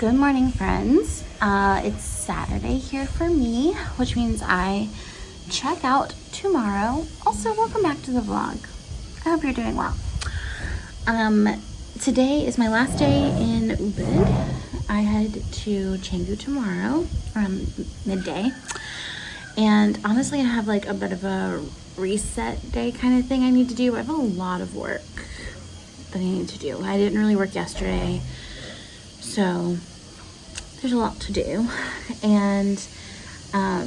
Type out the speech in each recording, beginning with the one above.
Good morning, friends. It's Saturday here for me, which means I check out tomorrow. Also, welcome back to the vlog. I hope you're doing well. Today is my last day in Ubud. I head to Canggu tomorrow around midday. And honestly, I have like a bit of a reset day kind of thing I need to do. I have a lot of work that I need to do. I didn't really work yesterday, so there's a lot to do. And I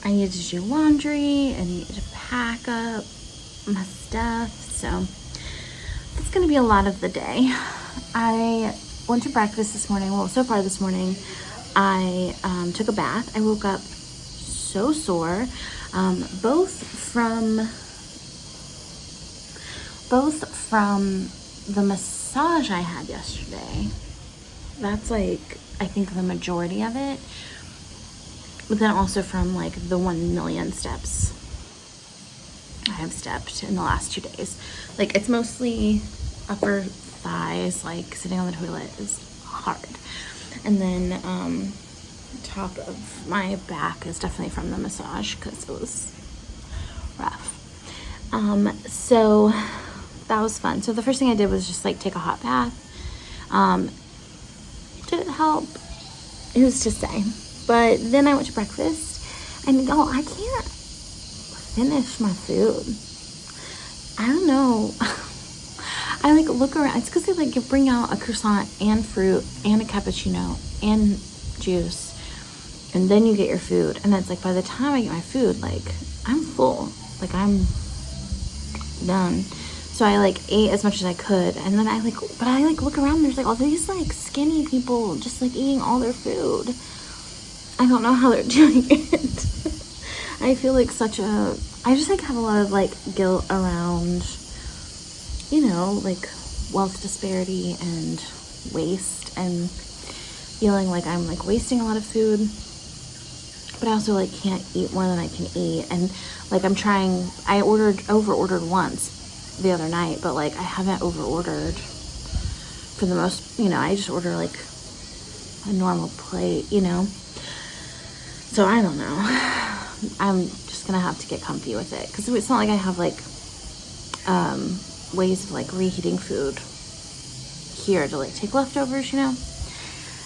needed to do laundry, I needed to pack up my stuff, so it's gonna be a lot of the day. I went to breakfast this morning. Well, so far this morning I took a bath. I woke up so sore, both from the massage I had yesterday. That's like, I think, the majority of it, but then also from like the 1 million steps I have stepped in the last 2 days. Like, it's mostly upper thighs, like sitting on the toilet is hard, and then top of my back is definitely from the massage because it was rough. So that was fun. So the first thing I did was just like take a hot bath. Did it help? Who's to say? But then I went to breakfast, and I can't finish my food. I don't know. I like look around. It's because they like bring out a croissant and fruit and a cappuccino and juice, and then you get your food. And it's like by the time I get my food, like I'm full. Like I'm done. So I like ate as much as I could, and then I look around, there's like all these like skinny people just like eating all their food. I don't know how they're doing it. I feel like I just like have a lot of like guilt around, like wealth disparity and waste, and feeling like I'm like wasting a lot of food, but I also like can't eat more than I can eat. And like I over ordered once the other night, but like I haven't over ordered for the most, I just order like a normal plate, so I don't know. I'm just gonna have to get comfy with it, because it's not like I have like ways of like reheating food here to like take leftovers,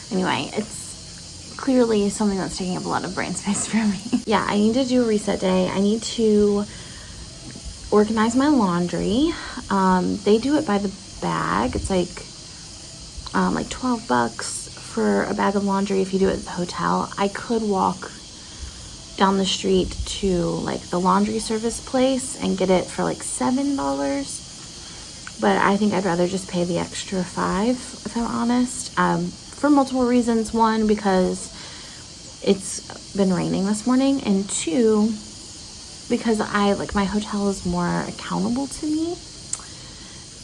Anyway, it's clearly something that's taking up a lot of brain space for me. Yeah, I need to do a reset day. I need to organize my laundry. They do it by the bag. It's like $12 for a bag of laundry if you do it at the hotel. I could walk down the street to like the laundry service place and get it for like $7, but I think I'd rather just pay the extra $5, if I'm honest, for multiple reasons. One, because it's been raining this morning, and two, because my hotel is more accountable to me,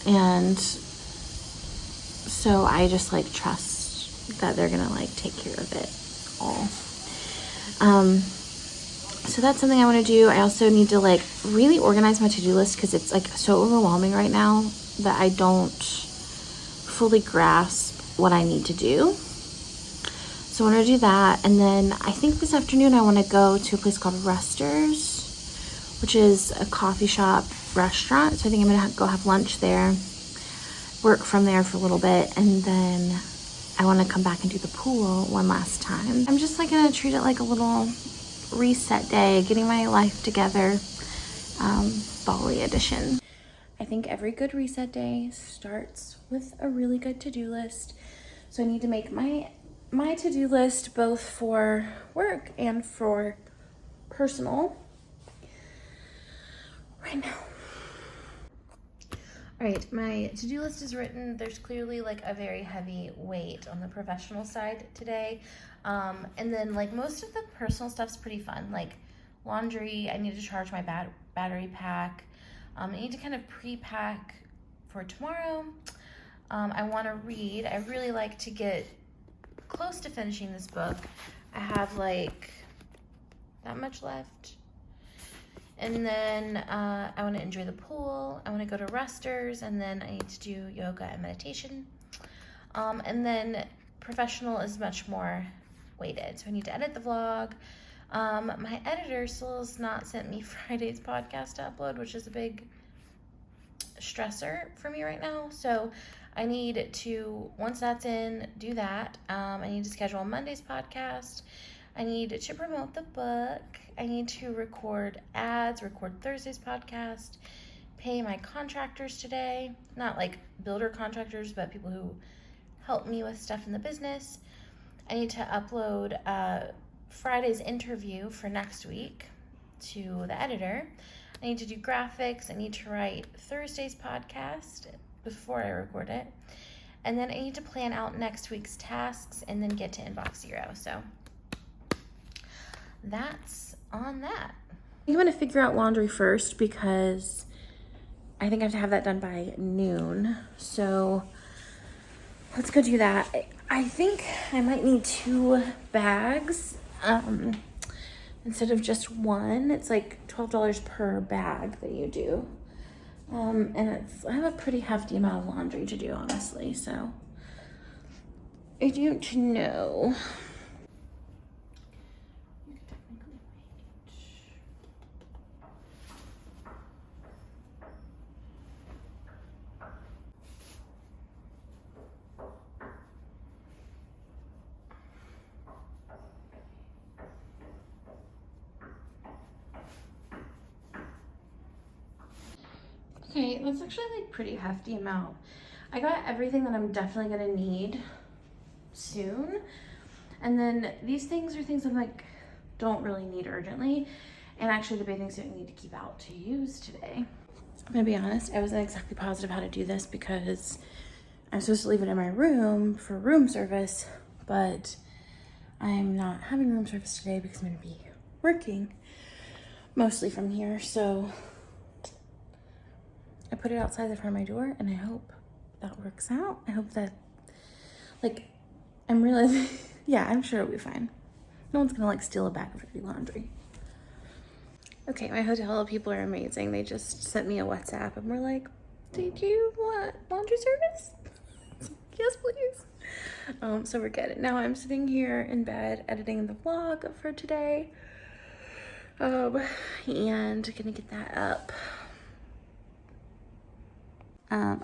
and so I just like trust that they're gonna like take care of it all. So that's something I want to do. I also need to like really organize my to-do list, because it's like so overwhelming right now that I don't fully grasp what I need to do. So I want to do that, and then I think this afternoon I want to go to a place called Resters, which is a coffee shop restaurant. So I think I'm gonna go have lunch there, work from there for a little bit, and then I want to come back and do the pool one last time. I'm just like gonna treat it like a little reset day, getting my life together, Bali Edition. I think every good reset day starts with a really good to-do list. So I need to make my to-do list both for work and for personal right now. All right, my to-do list is written. There's clearly like a very heavy weight on the professional side today. And then like most of the personal stuff's pretty fun. Like laundry, I need to charge my battery pack. I need to kind of pre-pack for tomorrow. I want to read. I really like to get close to finishing this book. I have like that much left. And then I want to enjoy the pool. I want to go to Resters, and then I need to do yoga and meditation. And then professional is much more weighted. So I need to edit the vlog. My editor still has not sent me Friday's podcast to upload, which is a big stressor for me right now. So I need to, once that's in, do that. I need to schedule Monday's podcast. I need to promote the book. I need to record ads, record Thursday's podcast, pay my contractors today. Not like builder contractors, but people who help me with stuff in the business. I need to upload Friday's interview for next week to the editor. I need to do graphics. I need to write Thursday's podcast before I record it. And then I need to plan out next week's tasks and then get to inbox 0. So that's on that. I'm going to figure out laundry first because I think I have to have that done by noon. So let's go do that. I think I might need 2 bags instead of just one. It's like $12 per bag that you do. And I have a pretty hefty amount of laundry to do, honestly. So I don't know. Okay, that's actually like pretty hefty amount. I got everything that I'm definitely gonna need soon. And then these things are things I'm like, don't really need urgently. And actually the bathing suit I need to keep out to use today. I'm gonna be honest, I wasn't exactly positive how to do this because I'm supposed to leave it in my room for room service, but I'm not having room service today because I'm gonna be working mostly from here. So I put it outside the front of my door and I hope that works out. I hope that, like, I'm realizing, yeah, I'm sure it'll be fine. No one's gonna like steal a bag of dirty laundry. Okay, my hotel people are amazing. They just sent me a WhatsApp and we're like, did you want laundry service? Yes, please. So we're good. Now I'm sitting here in bed editing the vlog for today. And gonna get that up.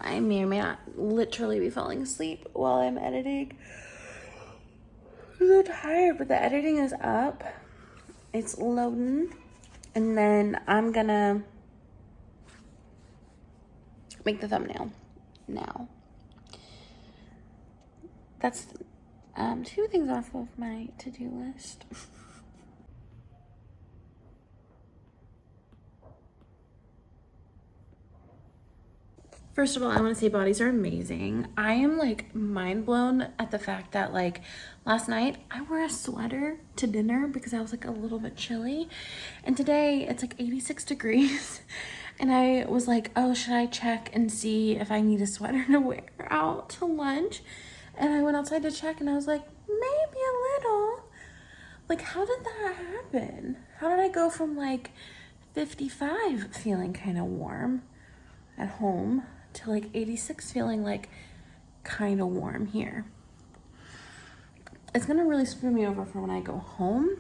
I may or may not literally be falling asleep while I'm editing. I'm so tired, but the editing is up. It's loading. And then I'm gonna make the thumbnail now. That's 2 things off of my to-do list. First of all, I want to say bodies are amazing. I am like mind blown at the fact that like last night I wore a sweater to dinner because I was like a little bit chilly. And today it's like 86 degrees. And I was like, oh, should I check and see if I need a sweater to wear out to lunch? And I went outside to check and I was like, maybe a little. Like, how did that happen? How did I go from like 55 feeling kind of warm at home to like 86 feeling like kind of warm here? It's gonna really screw me over for when I go home,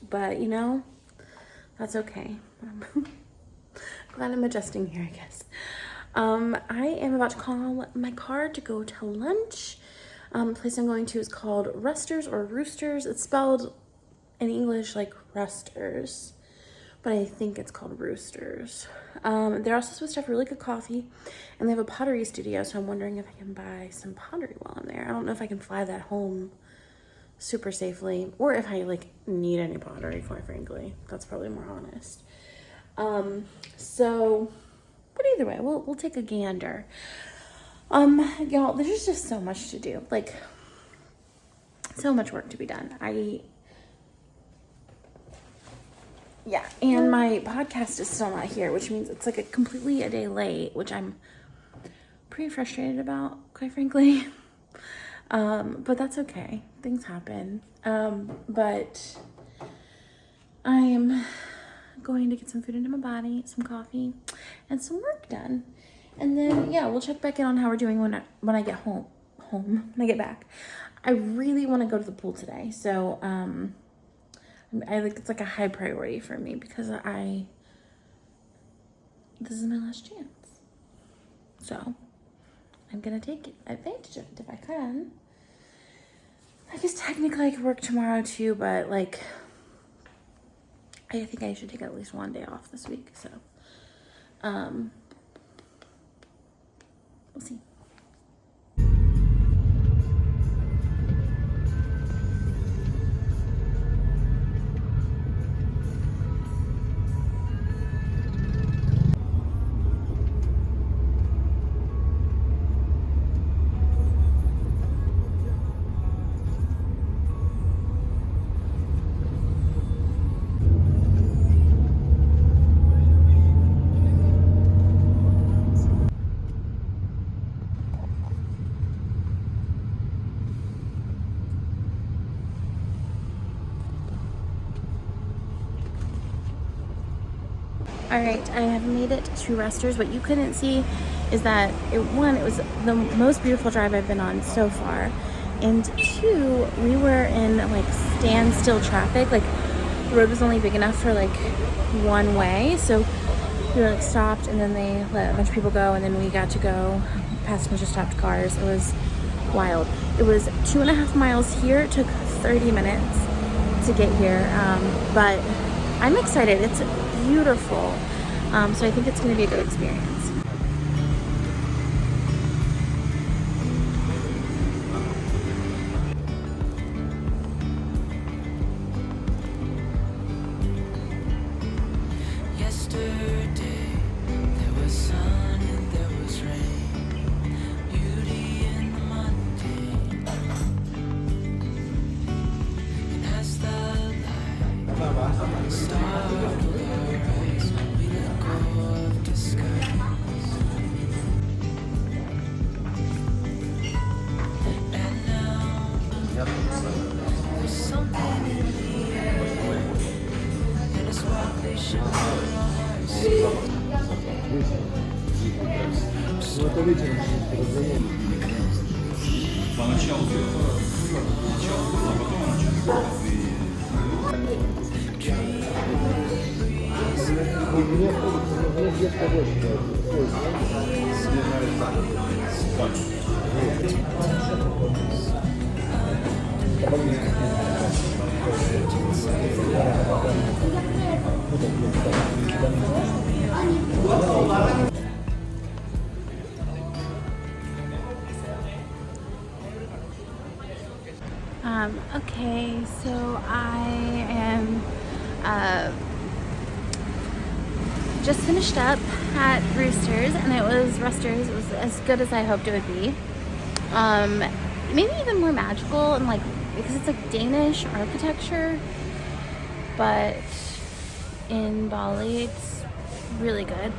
but you know, that's okay. Glad I'm adjusting here, I guess. I am about to call my car to go to lunch. The place I'm going to is called Rusters or Roosters. It's spelled in English like Rusters, but I think it's called Roosters. They're also supposed to have really good coffee, and they have a pottery studio, so I'm wondering if I can buy some pottery while I'm there. I don't know if I can fly that home super safely, or if I like need any pottery, quite frankly. That's probably more honest. But either way, we'll take a gander. Y'all, there's just so much to do. Like, so much work to be done. Yeah, and my podcast is still not here, which means it's like a day late, which I'm pretty frustrated about, quite frankly. But that's okay. Things happen. But I am going to get some food into my body, some coffee, and some work done. And then, yeah, we'll check back in on how we're doing when I get home. home, when I get back. I really want to go to the pool today. So, I think it's like a high priority for me because this is my last chance. So, I'm going to take advantage of it if I can. I guess technically I could work tomorrow too, but like, I think I should take at least one day off this week. So, we'll see. All right, I have made it to Resters. What you couldn't see is that it was the most beautiful drive I've been on so far. And two, we were in like standstill traffic. Like the road was only big enough for like one way. So we were like stopped and then they let a bunch of people go and then we got to go past a bunch of stopped cars. It was wild. It was 2.5 miles here. It took 30 minutes to get here. But I'm excited. It's beautiful. So I think it's going to be a good experience. Okay, so I am just finished up at Resters, and it was as good as I hoped it would be. Maybe even more magical, and like because it's like Danish architecture, but in Bali, it's really good.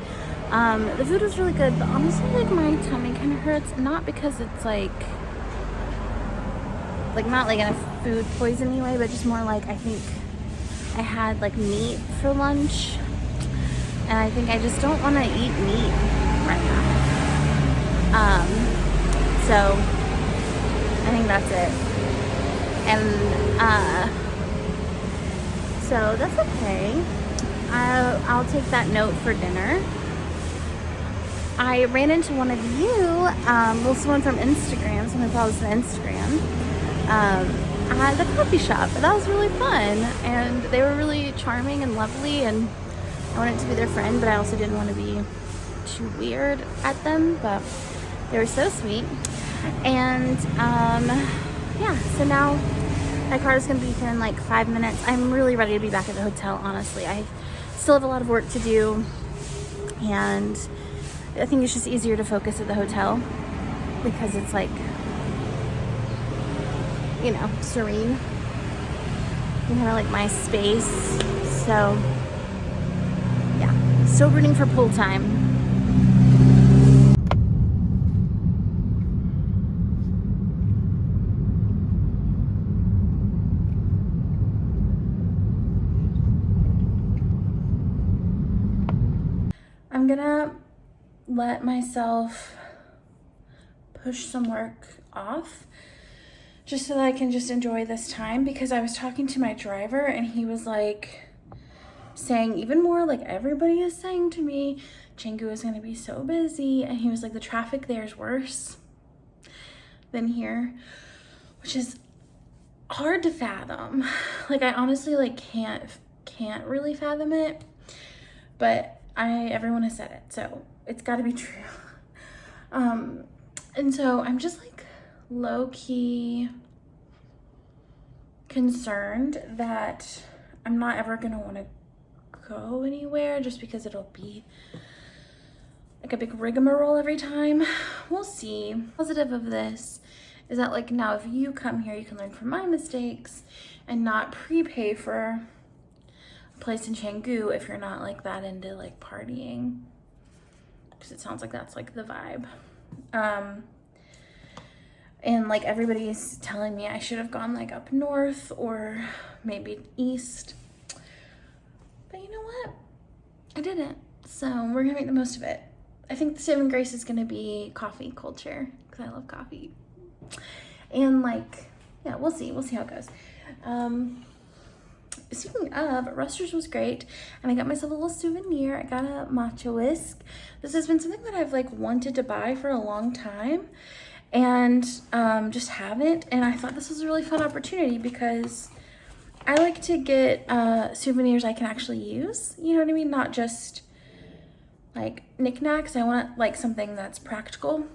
The food was really good, but honestly, like my tummy kind of hurts, not because it's like not like in a food poisoning way, but just more like I think I had like meat for lunch, and I think I just don't want to eat meat right now. So I think that's it, and so that's okay. I'll take that note for dinner. I ran into one of you, someone from Instagram, someone who follows on Instagram, at the coffee shop. That was really fun, and they were really charming and lovely, and I wanted to be their friend, but I also didn't want to be too weird at them, but they were so sweet. And yeah, so now my car is going to be here in like 5 minutes. I'm really ready to be back at the hotel, honestly. I still have a lot of work to do, and I think it's just easier to focus at the hotel because it's like, you know, serene. You kind of like my space. So yeah, still rooting for pool time. I'm gonna let myself push some work off just so that I can just enjoy this time, because I was talking to my driver and he was like saying even more, like everybody is saying to me, Canggu is going to be so busy, and he was like the traffic there is worse than here, which is hard to fathom. Like I honestly like can't really fathom it, but everyone has said it, so it's got to be true. And so I'm just like low-key concerned that I'm not ever gonna want to go anywhere, just because it'll be like a big rigmarole every time. We'll see. Positive of this is that like now if you come here, you can learn from my mistakes and not prepay for a place in Canggu if you're not like that into like partying, because it sounds like that's like the vibe. And like everybody's telling me I should have gone like up north or maybe east, but you know what, I didn't, so we're gonna make the most of it. I think the saving grace is gonna be coffee culture, because I love coffee. And like, yeah, we'll see how it goes. Speaking of, Ruster's was great, and I got myself a little souvenir. I got a matcha whisk. This has been something that I've like wanted to buy for a long time, and just haven't. And I thought this was a really fun opportunity, because I like to get souvenirs I can actually use. You know what I mean? Not just like knickknacks. I want like something that's practical.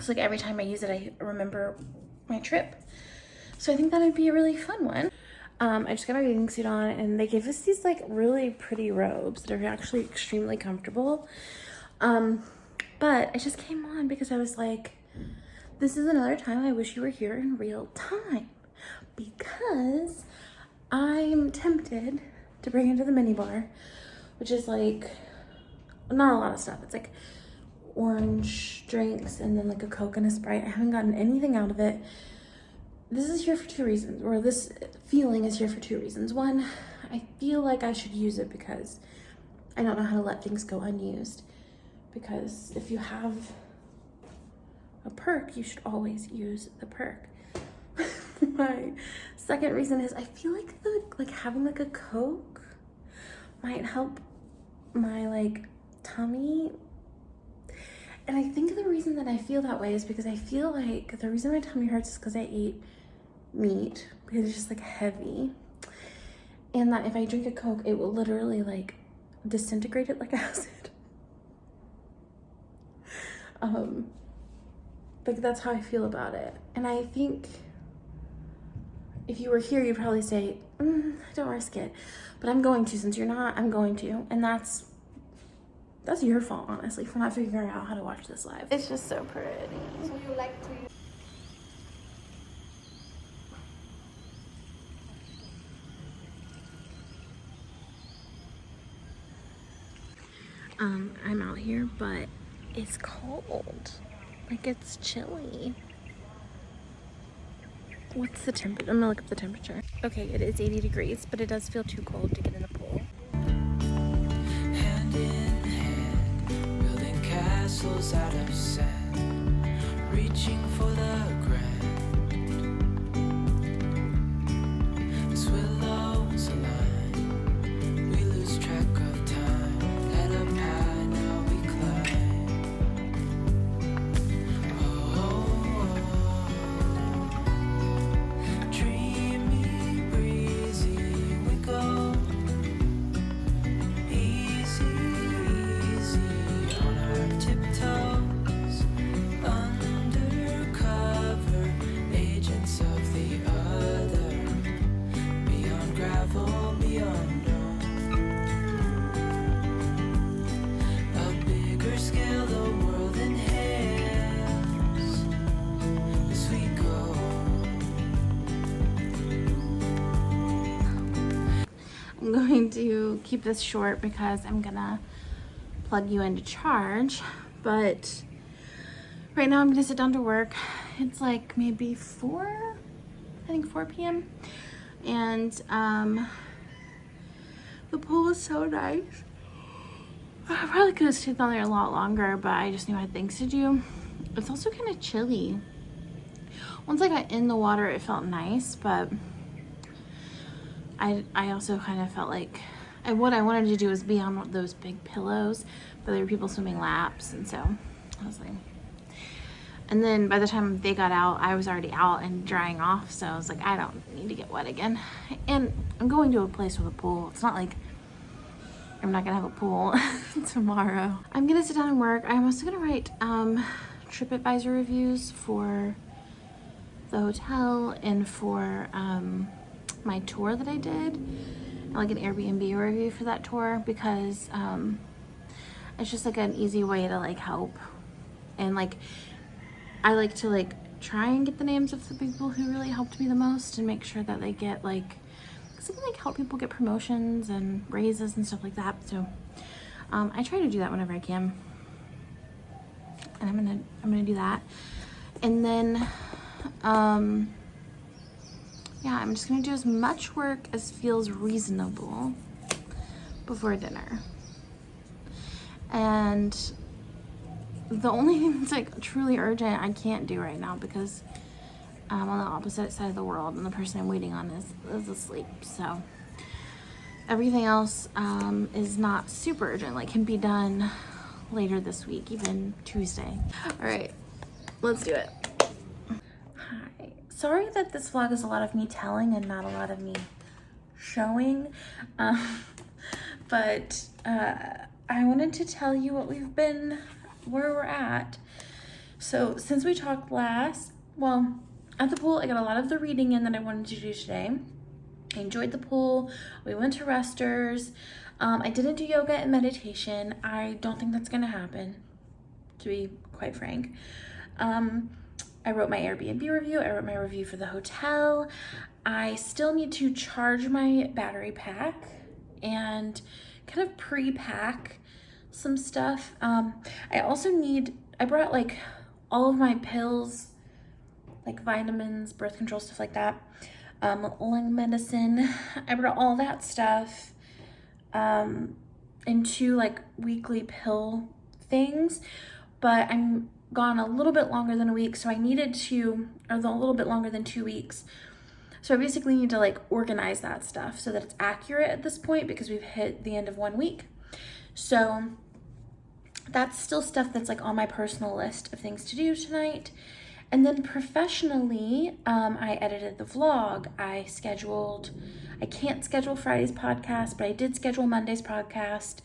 So like every time I use it, I remember my trip. So I think that would be a really fun one. I just got my bathing suit on, and they gave us these like really pretty robes that are actually extremely comfortable. But I just came on because I was like, this is another time I wish you were here in real time, because I'm tempted to bring into the mini bar, which is like not a lot of stuff. It's like orange drinks and then like a Coke and a Sprite. I haven't gotten anything out of it. This is here for two reasons, or this feeling is here for two reasons. One, I feel like I should use it because I don't know how to let things go unused. Because if you have a perk, you should always use the perk. My second reason is I feel like having like a Coke might help my like tummy. And I think the reason that I feel that way is because I feel like the reason my tummy hurts is because I ate meat, because it's just like heavy, and that if I drink a Coke, it will literally like disintegrate it like acid. Like that's how I feel about it. And I think if you were here, you'd probably say, don't risk it, but I'm going to. Since you're not, I'm going to. And that's your fault, honestly, for not figuring out how to watch this live. It's just so pretty. So you like to use I'm out here, but it's cold. Like it's chilly. What's the temperature? I'm gonna look up the temperature. Okay, it is 80 degrees, but it does feel too cold to get in the pool. Hand in hand, building castles out of sand, reaching for the grand. As willows align, we lose track of time. Head up high, now we climb. Dreamy, breezy, we go. Easy, easy on our tiptoes. Undercover, agents of the other. Beyond gravel, beyond known. A bigger scale, the world inhales as we go. I'm going to keep this short because I'm gonna plug you into charge, but right now I'm gonna sit down to work. It's like maybe 4 p.m. and the pool was so nice. I probably could have stayed down there a lot longer, but I just knew I had things to do. It's also kind of chilly. once I got in the water, it felt nice, but I also kind of felt like what I wanted to do was be on those big pillows, but there were people swimming laps, and so I was like, and then by the time they got out, I was already out and drying off, so I was like, I don't need to get wet again. And I'm going to a place with a pool. It's not like I'm not gonna have a pool tomorrow. I'm gonna sit down and work. I'm also gonna write TripAdvisor reviews for the hotel and for my tour that I did, like an Airbnb review for that tour, because it's just like an easy way to like help, and like I like to like try and get the names of the people who really helped me the most and make sure that they get like, because I can like help people get promotions and raises and stuff like that. So I try to do that whenever I can, and I'm gonna do that. And then yeah, I'm just gonna do as much work as feels reasonable before dinner. And the only thing that's like truly urgent I can't do right now, because I'm on the opposite side of the world and the person I'm waiting on is asleep. So everything else is not super urgent, like can be done later this week, even Tuesday. All right, let's do it. Hi. Sorry that this vlog is a lot of me telling and not a lot of me showing, but I wanted to tell you where we're at. So since we talked last, well, at the pool, I got a lot of the reading in that I wanted to do today. I enjoyed the pool. We went to Resters. I didn't do yoga and meditation. I don't think that's gonna happen, to be quite frank. I wrote my Airbnb review. I wrote my review for the hotel. I still need to charge my battery pack and kind of pre-pack some stuff. I brought like all of my pills, like vitamins, birth control, stuff like that, lung medicine. I brought all that stuff into like weekly pill things, but I'm gone a little bit longer than a week, so I needed to, or a little bit longer than 2 weeks. So I basically need to like organize that stuff so that it's accurate at this point, because we've hit the end of 1 week. So that's still stuff that's like on my personal list of things to do tonight. And then professionally, I edited the vlog. I can't schedule Friday's podcast, but I did schedule Monday's podcast.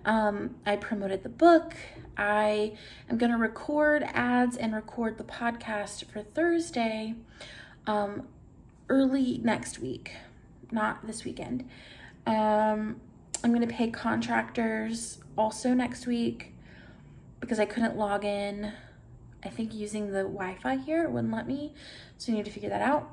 I promoted the book. I am going to record ads and record the podcast for Thursday, early next week, not this weekend. I'm going to pay contractors also next week because I couldn't log in, I think, using the Wi-Fi here. It wouldn't let me, so I need to figure that out.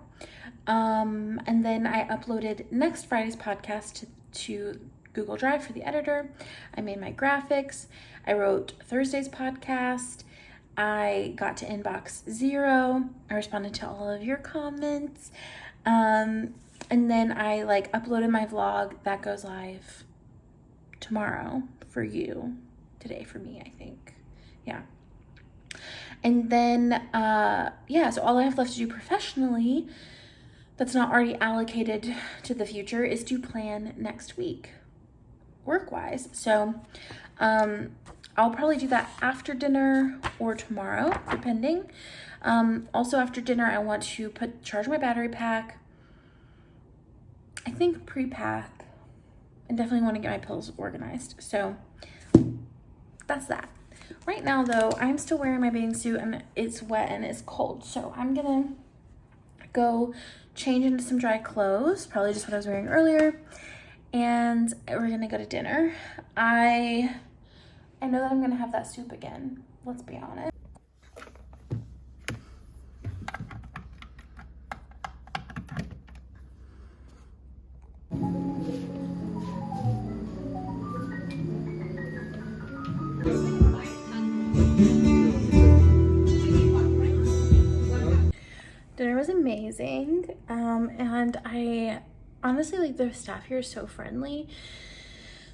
And then I uploaded next Friday's podcast to Google Drive for the editor. I made my graphics. I wrote Thursday's podcast. I got to inbox 0. I responded to all of your comments. And then I like uploaded my vlog that goes live tomorrow for you, today for me, I think. Yeah. And then, so all I have left to do professionally that's not already allocated to the future is to plan next week, work-wise. So I'll probably do that after dinner or tomorrow, depending. Also after dinner, I want to charge my battery pack. I think pre-pack, and definitely want to get my pills organized. So that's that. Right now though, I'm still wearing my bathing suit and it's wet and it's cold. So I'm gonna go change into some dry clothes, probably just what I was wearing earlier. And we're gonna go to dinner. I know that I'm gonna have that soup again, let's be honest. Dinner was amazing, and I honestly, like, the staff here is so friendly.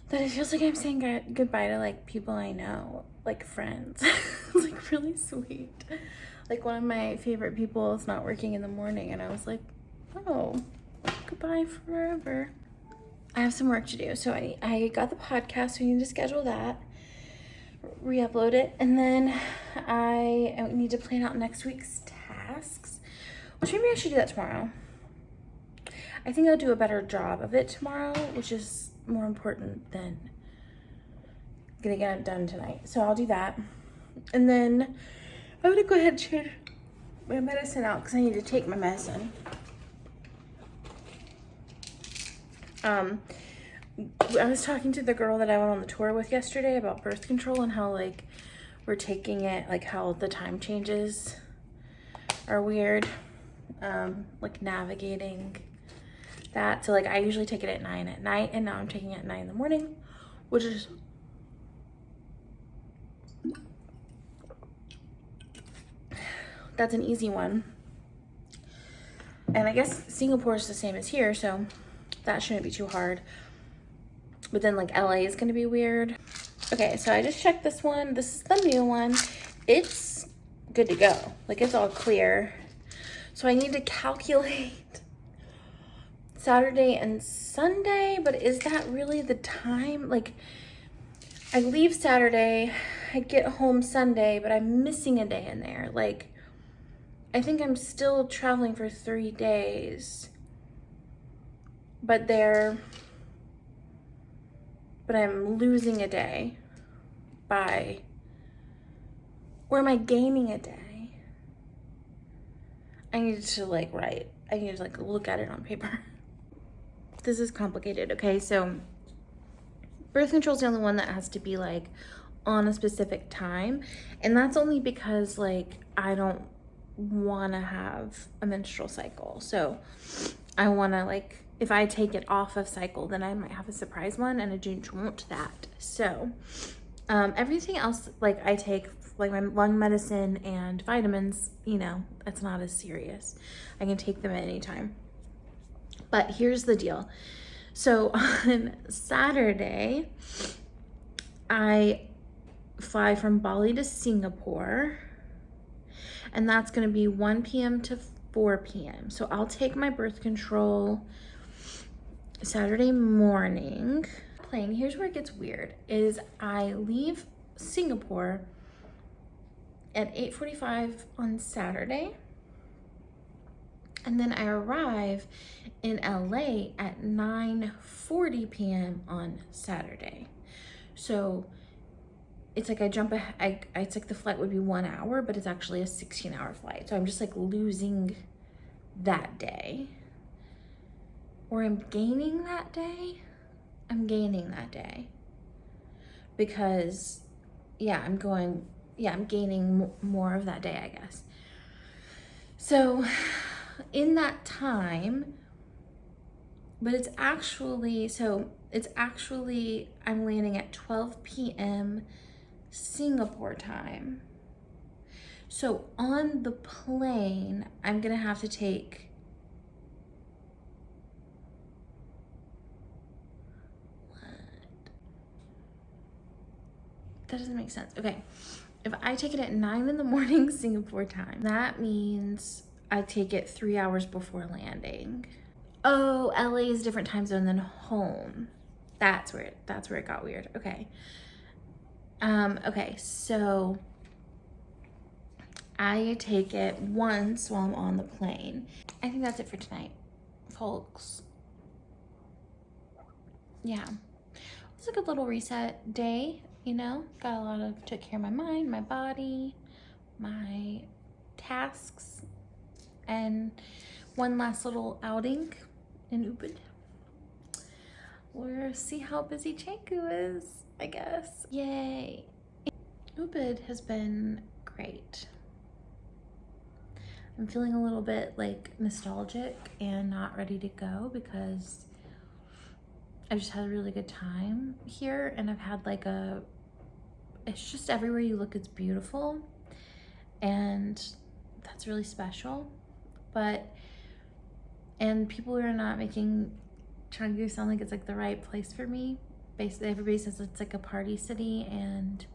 that it feels like I'm saying goodbye to like people I know, like friends. It's like really sweet. Like one of my favorite people is not working in the morning, and I was like, oh, goodbye forever. I have some work to do. So I got the podcast. We need to schedule that, re-upload it, and then I need to plan out next week's tasks, which maybe I should do that tomorrow. I think I'll do a better job of it tomorrow, which is more important than getting it done tonight. So I'll do that. And then I'm gonna go ahead and change my medicine out because I need to take my medicine. I was talking to the girl that I went on the tour with yesterday about birth control and how like we're taking it, like how the time changes are weird, like navigating that. So like I usually take it at 9 at night, and now I'm taking it at 9 in the morning, which is that's an easy one. And I guess Singapore is the same as here, so that shouldn't be too hard. But then like LA is gonna be weird. Okay, so I just checked this one. This is the new one. It's good to go. Like it's all clear. So I need to calculate Saturday and Sunday, but is that really the time? Like I leave Saturday, I get home Sunday, but I'm missing a day in there. Like I think I'm still traveling for 3 days, but I'm losing a day by, or am I gaining a day? I need to like write, I need to like look at it on paper. This is complicated. Okay, so birth control is the only one that has to be like on a specific time, and that's only because like I don't want to have a menstrual cycle. So I want to like, if I take it off of cycle, then I might have a surprise one, and I don't want that. So everything else, like I take like my lung medicine and vitamins, you know, it's not as serious. I can take them at any time. But here's the deal. So on Saturday, I fly from Bali to Singapore, and that's going to be 1 p.m. to 4 p.m. So I'll take my birth control Saturday morning. Plane, here's where it gets weird, is I leave Singapore at 8:45 on Saturday, and then I arrive in LA at 9:40 p.m. on Saturday. So it's like I jump ahead, it's like the flight would be 1 hour, but it's actually a 16-hour flight. So I'm just like losing that day. Or I'm gaining that day. I'm gaining that day. Because, yeah, I'm gaining more of that day, I guess. So in that time, but it's actually, I'm landing at 12 p.m. Singapore time. So on the plane, I'm gonna have to take that doesn't make sense. Okay, if I take it at 9 in the morning Singapore time, that means I take it 3 hours before landing. Oh, LA is a different time zone than home. That's where it got weird. Okay. Okay, so I take it once while I'm on the plane. I think that's it for tonight, folks. Yeah, it's a good little reset day, you know? Took care of my mind, my body, my tasks, and one last little outing in Ubud. We'll see how busy Canggu is, I guess. Yay. Ubud has been great. I'm feeling a little bit like nostalgic and not ready to go because I've just had a really good time here, and I've had like it's just everywhere you look, it's beautiful, and that's really special. And people are not making Canggu sound like it's like the right place for me. basically everybody says it's like a party city, and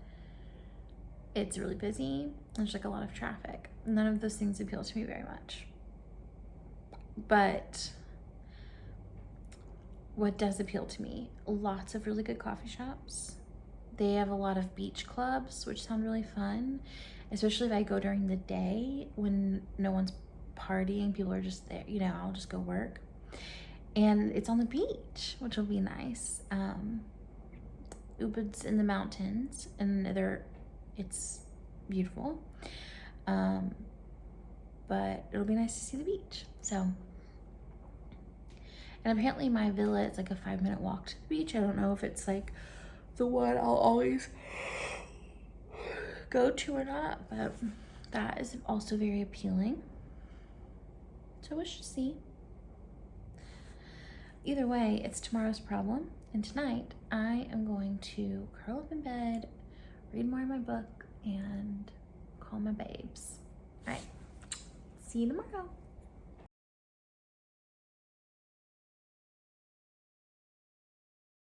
it's really busy. There's like a lot of traffic. None of those things appeal to me very much. But what does appeal to me, lots of really good coffee shops. They have a lot of beach clubs, which sound really fun, especially if I go during the day when no one's partying, people are just there, you know, I'll just go work. And it's on the beach, which will be nice. Ubud's in the mountains, and it's beautiful. But it'll be nice to see the beach. So, and apparently my villa is like a 5-minute walk to the beach. I don't know if it's like the one I'll always go to or not, but that is also very appealing. So we should see. Either way, it's tomorrow's problem, and tonight I am going to curl up in bed, read more of my book, and call my babes. All right, see you tomorrow.